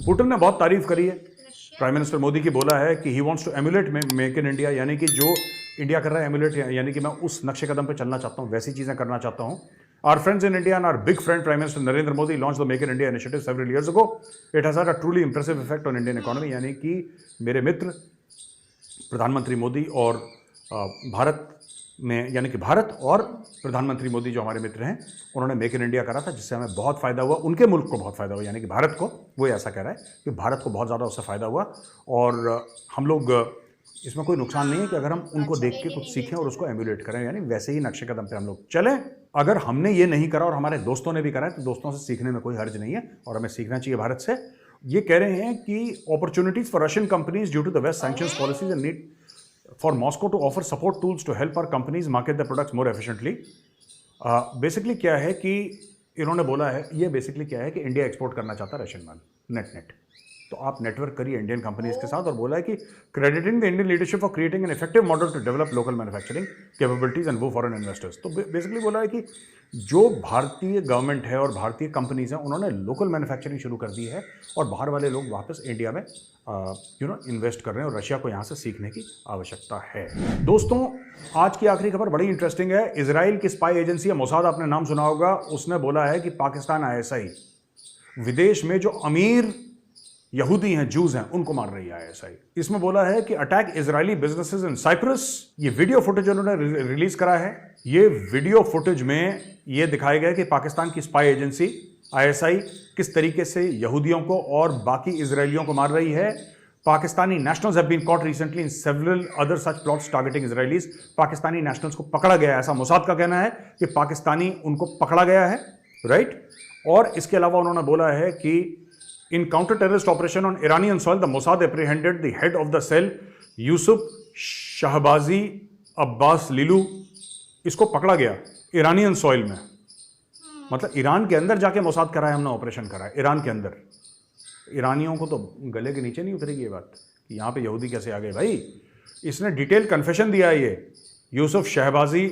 Putin ने बहुत तारीफ करी है प्राइम मिनिस्टर मोदी की, बोला है कि he wants to emulate make in India, यानी कि जो इंडिया कर रहा है एमुलेट, यानी कि मैं उस नक्शे कदम पे चलना चाहता हूं, वैसी चीजें करना चाहता हूं। Our friends in India and our big friend Prime Minister Narendra Modi launched the Make in India initiative several years ago. It has had a truly impressive effect on Indian economy, यानी कि मेरे मित्र प्रधानमंत्री मोदी और भारत में, यानी कि भारत और प्रधानमंत्री मोदी जो हमारे मित्र हैं, उन्होंने मेक इन इंडिया करा था, जिससे हमें बहुत फायदा हुआ, उनके मुल्क को बहुत फायदा हुआ, यानी कि भारत को। वो ऐसा कह रहा है कि भारत को बहुत ज़्यादा उससे फायदा हुआ, और हम लोग इसमें कोई नुकसान नहीं है कि अगर हम उनको देख के कुछ सीखें और उसको एम्यूलेट करें, यानी वैसे ही नक्शे कदम पे हम लोग चलें। अगर हमने ये नहीं करा और हमारे दोस्तों ने भी करा है, तो दोस्तों से सीखने में कोई हर्ज नहीं है, और हमें सीखना चाहिए भारत से। ये कह रहे हैं कि opportunities for Russian companies due to the west sanctions policies and need for Moscow to offer support tools to help our companies market the products more efficiently. Basically क्या है कि इन्होंने बोला है, ये बेसिकली क्या है कि इंडिया एक्सपोर्ट करना चाहता है रशियन माल नेट, तो आप नेटवर्क करिए इंडियन कंपनीज के साथ। और बोला है कि crediting the Indian leadership for creating an effective model to develop local manufacturing capabilities and woo foreign investors. तो बेसिकली बोला है कि जो भारतीय गवर्नमेंट है और भारतीय कंपनीज हैं, उन्होंने लोकल मैन्युफैक्चरिंग शुरू कर दी है, और बाहर वाले लोग वापस इंडिया में इन्वेस्ट कर रहे हैं, और रशिया को यहाँ से सीखने की आवश्यकता है। दोस्तों, आज की आखिरी खबर बड़ी इंटरेस्टिंग है। इजराइल की स्पाई एजेंसी है मोसाद, आपने नाम सुना होगा, उसने बोला है कि पाकिस्तान आईएसआई विदेश में जो अमीर यहूदी हैं, जूज हैं, उनको मार रही है आईएसआई। इसमें बोला है कि attack Israeli businesses in Cyprus. ये वीडियो फुटेज उन्होंने रिलीज करा है। ये वीडियो फुटेज में ये दिखाया गया कि पाकिस्तान की स्पाई एजेंसी आईएसआई किस तरीके से यहूदियों को और बाकी इजरायलियों को मार रही है। Pakistani nationals have been caught recently in several other such plots targeting Israelis. Pakistani nationals को पकड़ा गया है, ऐसा मोसाद का कहना है कि पाकिस्तानी उनको पकड़ा गया है, राइट। और इसके अलावा उन्होंने बोला है कि in counter-terrorist operation on Iranian soil, the Mossad apprehended the head of the cell, Yusuf Shahbazi Abbas Lilu. इसको पकड़ा गया ईरानियन सॉइल में, मतलब ईरान के अंदर जाके मोसाद करा है, हमने ऑपरेशन करा है ईरान के अंदर। ईरानियों को तो गले के नीचे नहीं उतरेगी ये बात कि यहाँ पे यहूदी कैसे आ गए। भाई, इसने डिटेल कन्फेशन दिया है ये यूसुफ शहबाजी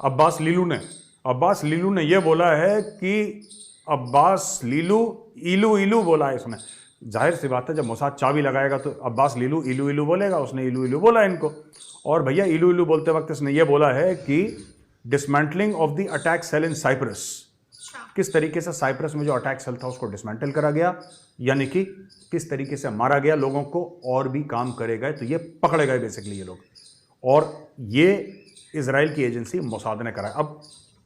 अब्बास लीलू ने ये बोला है कि अब्बास लीलू इलू बोला है इसने। जाहिर सी बात है, जब मोसाद चाबी लगाएगा तो अब्बास लीलू इलू बोलेगा, उसने इलू बोला इनको। और भैया इलू बोलते वक्त इसने ये बोला है कि dismantling of the attack cell in Cyprus, किस तरीके से साइप्रस में जो अटैक सेल था उसको डिसमेंटल करा गया, यानी कि किस तरीके से मारा गया लोगों को, और भी काम करे गए, तो ये पकड़े गए बेसिकली ये लोग। और ये इजराइल की एजेंसी मोसाद ने करा। अब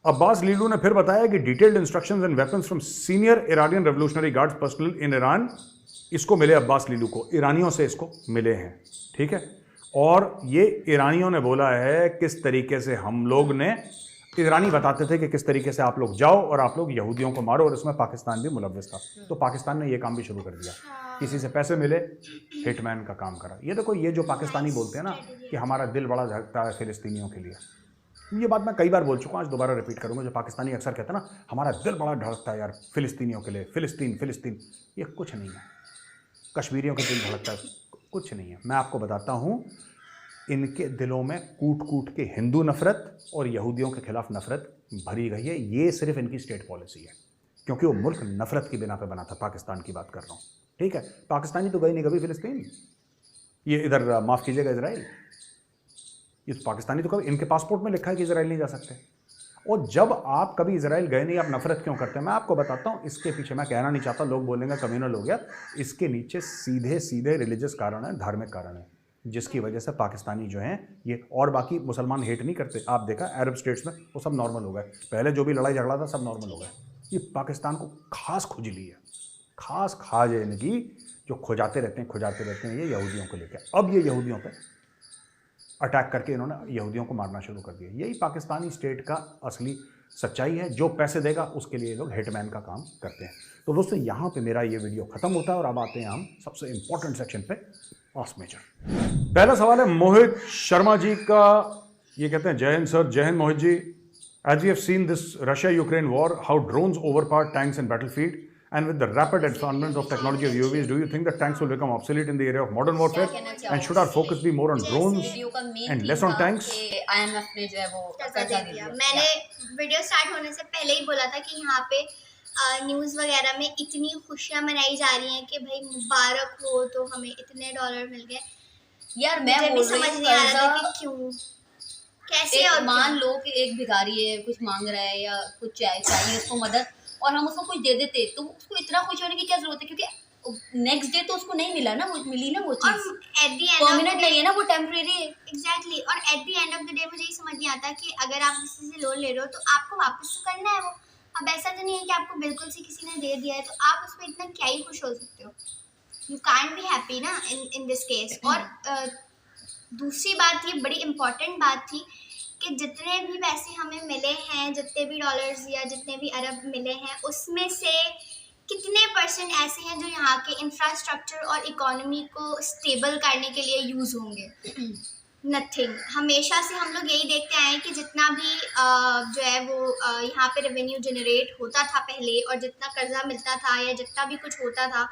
अब्बास लीलू ने फिर बताया कि detailed instructions and weapons from senior Iranian revolutionary guards personal in Iran, इसको मिले अब्बास लीलू को, ईरानियों से इसको मिले हैं, ठीक है। और ये ईरानियों ने बोला है किस तरीके से हम लोग ने, ईरानी बताते थे कि किस तरीके से आप लोग जाओ और आप लोग यहूदियों को मारो, और इसमें पाकिस्तान भी मुलव्वस था। तो पाकिस्तान ने ये काम भी शुरू कर दिया, किसी से पैसे मिले, हिटमैन का काम करा। ये देखो, ये जो पाकिस्तानी बोलते हैं ना कि हमारा दिल बड़ा धड़कता है फिलिस्तीनियों के लिए, ये बात मैं कई बार बोल चुका हूँ, आज दोबारा रिपीट करूंगा। जो पाकिस्तानी अक्सर कहते हैं ना हमारा दिल बड़ा धड़कता है यार फिलिस्तीनियों के लिए, फिलिस्तीन, ये कुछ नहीं है। कश्मीरियों के दिल धड़कता है, कुछ नहीं है। मैं आपको बताता हूँ, इनके दिलों में कूट के हिंदू नफरत और यहूदियों के खिलाफ नफरत भरी गई है। ये सिर्फ इनकी स्टेट पॉलिसी है, क्योंकि वो मुल्क नफरत की बिना पर बना था। पाकिस्तान की बात कर रहा हूँ, ठीक है। पाकिस्तानी तो गई नहीं कभी फिलिस्तीन, ये इधर माफ़ कीजिएगा इजराइल, ये तो पाकिस्तानी तो कभी, इनके पासपोर्ट में लिखा है कि इजराइल नहीं जा सकते। और जब आप कभी इजराइल गए नहीं, आप नफरत क्यों करते हैं? मैं आपको बताता हूँ इसके पीछे, मैं कहना नहीं चाहता, लोग बोलेंगे कम्युनल हो गया, इसके नीचे सीधे रिलीजियस कारण है, धार्मिक कारण है, जिसकी वजह से पाकिस्तानी जो हैं ये, और बाकी मुसलमान हेट नहीं करते। आप देखा अरब स्टेट्स में वो सब नॉर्मल हो गए, पहले जो भी लड़ाई झगड़ा था सब नॉर्मल हो गए। ये पाकिस्तान को खास खुजली है, खास खाज है इनकी, जो खुजाते रहते हैं ये यहूदियों को लेकर। अब ये यहूदियों पर अटैक करके इन्होंने यहूदियों को मारना शुरू कर दिया। यही पाकिस्तानी स्टेट का असली सच्चाई है। जो पैसे देगा उसके लिए लोग हिटमैन का काम करते हैं। तो दोस्तों, यहाँ पे मेरा ये वीडियो खत्म होता है और अब आते हैं हम सबसे इंपॉर्टेंट सेक्शन पे, आस्क मेजर। पहला सवाल है मोहित शर्मा जी का, ये कहते हैं जय हिंद सर। जय हिंद Mohit ji. As we have seen this Russia Ukraine war, how drones overpower tanks in battlefield, and with the rapid advancement of technology of UAVs, do you think that tanks will become obsolete in the area of modern warfare? And should our focus be more on drones and less on tanks? IMF ने जो है वो कर्जा दिया। मैंने video start होने से पहले ही बोला था कि यहाँ पे न्यूज़ वगैरह में इतनी खुशियां मनाई जा रही हैं कि भाई मुबारक हो, तो हमें इतने डॉलर मिल गए। यार मैं मुझे भी बोल रही समझ हूँ नहीं आ रहा था कर्जा, कि क्यों, कैसे एक और मान क्यों। लो कि एक भिखारी है, कुछ मांग रहा है या कुछ चाहिए उसको मदद, और हम उसको कुछ दे देते तो उसको इतना खुश होने की क्या जरूरत है, क्योंकि नेक्स्ट डे तो उसको नहीं मिला ना, वो मिली ना वो और चीज, at the end of permanent नहीं है ना, वो टेम्परेरी है। एग्जैक्टली, और at the end of the day मुझे ये समझ नहीं आता कि अगर आप किसी से लोन ले रहे हो तो आपको वापस तो करना है वो। अब ऐसा तो नहीं है कि आपको बिल्कुल से किसी ने दे दिया है तो आप उस पर इतना क्या ही खुश हो सकते हो। यू कांट बी हैप्पी ना इन दिस केस। और दूसरी बात, ये बड़ी इम्पोर्टेंट बात थी कि जितने भी पैसे हमें मिले हैं, जितने भी डॉलर्स या जितने भी अरब मिले हैं, उसमें से कितने परसेंट ऐसे हैं जो यहाँ के इंफ्रास्ट्रक्चर और इकोनॉमी को स्टेबल करने के लिए यूज़ होंगे। नथिंग। हमेशा से हम लोग यही देखते आए हैं कि जितना भी जो है वो यहाँ पे रेवेन्यू जनरेट होता था पहले, और जितना कर्जा मिलता था या जितना भी कुछ होता था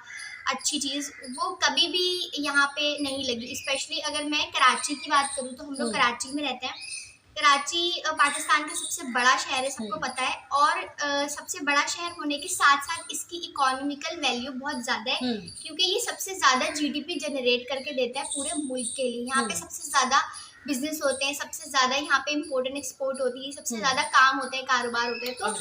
अच्छी चीज़, वो कभी भी यहाँ पे नहीं लगी। स्पेशली अगर मैं कराची की बात करूँ तो हम लोग कराची में रहते हैं। कराची पाकिस्तान का सबसे बड़ा शहर है, सबको पता है। और सबसे बड़ा शहर होने के साथ साथ इसकी इकोनॉमिकल वैल्यू बहुत ज़्यादा है, क्योंकि ये सबसे ज़्यादा जीडीपी जनरेट करके देता है पूरे मुल्क के लिए। यहाँ पे सबसे ज़्यादा बिजनेस होते हैं, सबसे ज़्यादा यहाँ पे इम्पोर्ट एंड एक्सपोर्ट होती है, सबसे ज़्यादा काम होता है, कारोबार होता है। तो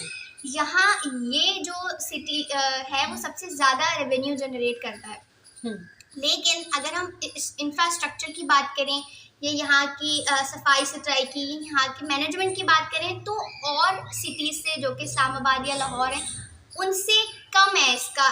यहाँ ये जो सिटी है वो सबसे ज़्यादा रेवेन्यू जनरेट करता है। लेकिन अगर हम इस इंफ्रास्ट्रक्चर की बात करें, ये यहाँ की सफाई सुथराई की, यहाँ की मैनेजमेंट की बात करें, तो और सिटीज़ से जो कि इस्लामाबाद या लाहौर है उनसे कम है इसका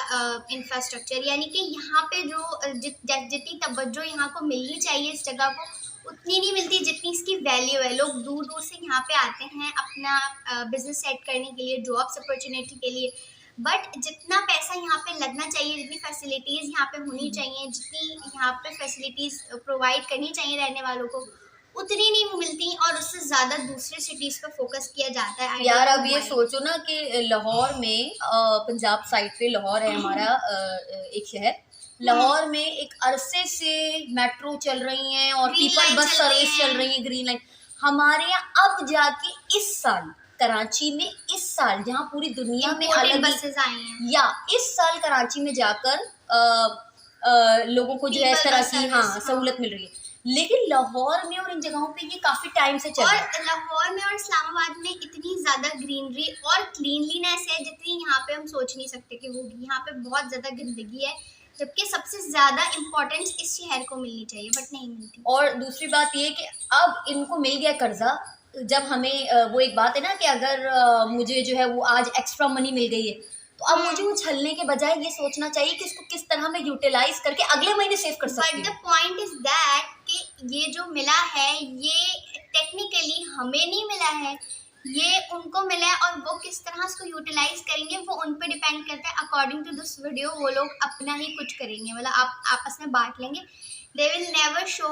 इंफ्रास्ट्रक्चर। यानी कि यहाँ पे जो जितनी तवज्जो यहाँ को मिलनी चाहिए इस जगह को, उतनी नहीं मिलती जितनी इसकी वैल्यू है। लोग दूर दूर से यहाँ पे आते हैं अपना बिजनेस सेट करने के लिए, जॉब्स अपॉर्चुनिटी के लिए, बट जितना पैसा यहाँ पे लगना चाहिए, जितनी फैसिलिटीज़ यहाँ पे होनी चाहिए, जितनी यहाँ पे फैसिलिटीज़ प्रोवाइड करनी चाहिए रहने वालों को, उतनी नहीं मिलती, और उससे ज़्यादा दूसरे सिटीज़ पर फोकस किया जाता है। यार अब ये सोचो ना कि लाहौर में, पंजाब साइड पे लाहौर है हमारा एक शहर, लाहौर में एक अरसे से मेट्रो चल रही है और पीपल बस सर्विस चल रही है, ग्रीन लाइन। हमारे यहाँ अब जाके इस साल कराची में, इस साल जहाँ पूरी दुनिया में अलग बसेस आई हैं, या इस साल कराची में जाकर लोगों को जो है इस तरह की सहूलत मिल रही है। लेकिन लाहौर में और इन जगहों पे ये काफी टाइम से चल रहा है। और लाहौर में और इस्लामाबाद में इतनी ज्यादा ग्रीनरी और क्लीनलीनेस है जितनी यहाँ पे हम सोच नहीं सकते कि होगी। यहाँ पे बहुत ज्यादा गंदगी है, जबकि सबसे ज्यादा इम्पोर्टेंस इस शहर को मिलनी चाहिए, बट नहीं मिलती। और दूसरी बात ये कि अब इनको मिल गया कर्जा, जब हमें वो एक बात है ना कि अगर मुझे जो है वो आज एक्स्ट्रा मनी मिल गई है, तो अब मुझे वो छलने के बजाय ये सोचना चाहिए कि इसको किस तरह मैं यूटिलाइज करके अगले महीने सेव कर सकती हूँ। But the point is that कि ये जो मिला है ये टेक्निकली हमें नहीं मिला है, ये उनको मिला है, और वो किस तरह इसको यूटिलाइज करेंगे वो उन पे डिपेंड करता है। अकॉर्डिंग टू दिस वीडियो वो लोग अपना ही कुछ करेंगे, मतलब आप आपस में बांट लेंगे। They will never show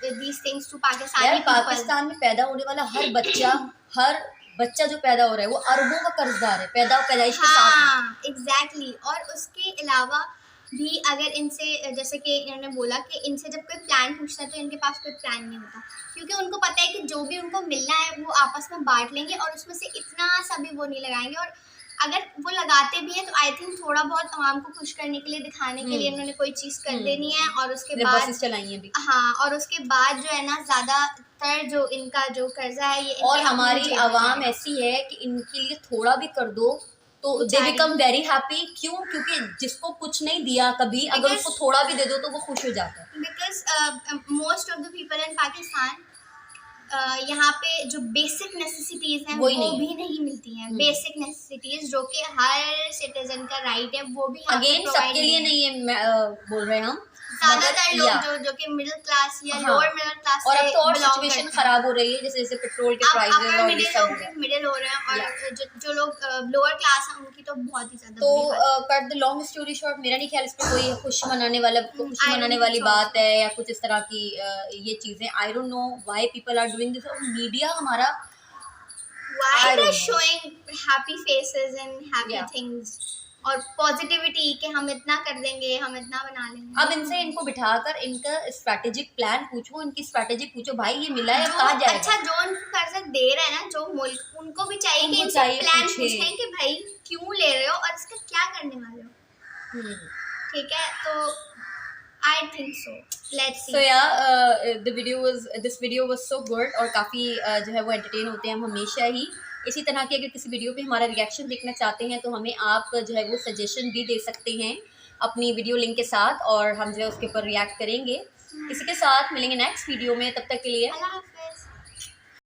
these things to Pakistani people. Pakistan में पैदा होने वाला हर बच्चा जो पैदा हो रहा है वो अरबों का कर्जदार है, पैदाइश के साथ। हाँ एग्जैक्टली। और उसके अलावा भी अगर इनसे, जैसे कि इन्होंने बोला कि इनसे जब कोई प्लान पूछता है तो इनके पास कोई प्लान नहीं होता, क्योंकि उनको पता है कि जो भी उनको मिलना है वो आपस में बांट लेंगे और उसमें से इतना सा भी वो नहीं लगाएंगे। और अगर वो लगाते भी हैं तो आई थिंक थोड़ा बहुत आवाम को खुश करने के लिए, दिखाने के लिए इन्होंने कोई चीज़ कर देनी है, और उसके बाद चलाई है भी। हाँ, और उसके बाद जो है ना ज़्यादातर जो इनका जो कर्जा है ये, और हमारी आवाम ऐसी है कि इनके लिए थोड़ा भी कर दो तो दे बिकम वेरी हैप्पी। क्यों? क्योंकि जिसको कुछ नहीं दिया कभी, अगर उसको थोड़ा भी दे दो तो वो खुश हो जाता है। Because most of the people in Pakistan, यहाँ पे जो बेसिक नेसेसिटीज हैं वो भी नहीं मिलती हैं। बेसिक नेसेसिटीज जो कि हर सिटीजन का राइट है, वो भी अगेन सबके लिए नहीं है, बोल रहे हैं हम। ज्यादातर लोग जो कि मिडिल क्लास या लोअर मिडिल क्लास और अब तो और सिचुएशन खराब हो रही है, जैसे जैसे पेट्रोल के प्राइसेस और ये सब मिडिल हो रहे हैं, और जो लोग लोअर क्लास हैं उनकी तो बहुत ही ज्यादा। तो cut the long story short, मेरा नहीं ख्याल इस पर कोई खुशी मनाने वाली बात है या कुछ इस तरह की ये चीजें। I don't know why people are doing this. और मीडिया हमारा why they're showing happy faces and happy things और पॉजिटिविटी कि हम इतना कर देंगे, हम इतना बना लेंगे। अब इनको बिठाकर इनका स्ट्रैटेजिक प्लान पूछो, इनकी स्ट्रैटेजी पूछो, भाई ये मिला है, अब कहाँ जाएगा? अच्छा, जो उनको कर्ज दे रहा है ना, जो मुल्क, उनको भी चाहिए कि इनसे प्लान पूछें कि भाई क्यों ले रहे हो और इसका क्या करने वाले हो। ठीक है, तो I think so. Let's see. So yeah, this video was so good और काफ़ी जो है वो एंटरटेन होते हैं हम हमेशा ही। इसी तरह की अगर किसी वीडियो पे हमारा रिएक्शन देखना चाहते हैं तो हमें आप जो है वो सजेशन भी दे सकते हैं अपनी वीडियो लिंक के साथ, और हम जो है उसके ऊपर रिएक्ट करेंगे। इसी के साथ मिलेंगे नेक्स्ट वीडियो में, तब तक के लिए अल्लाह हाफ़िज़।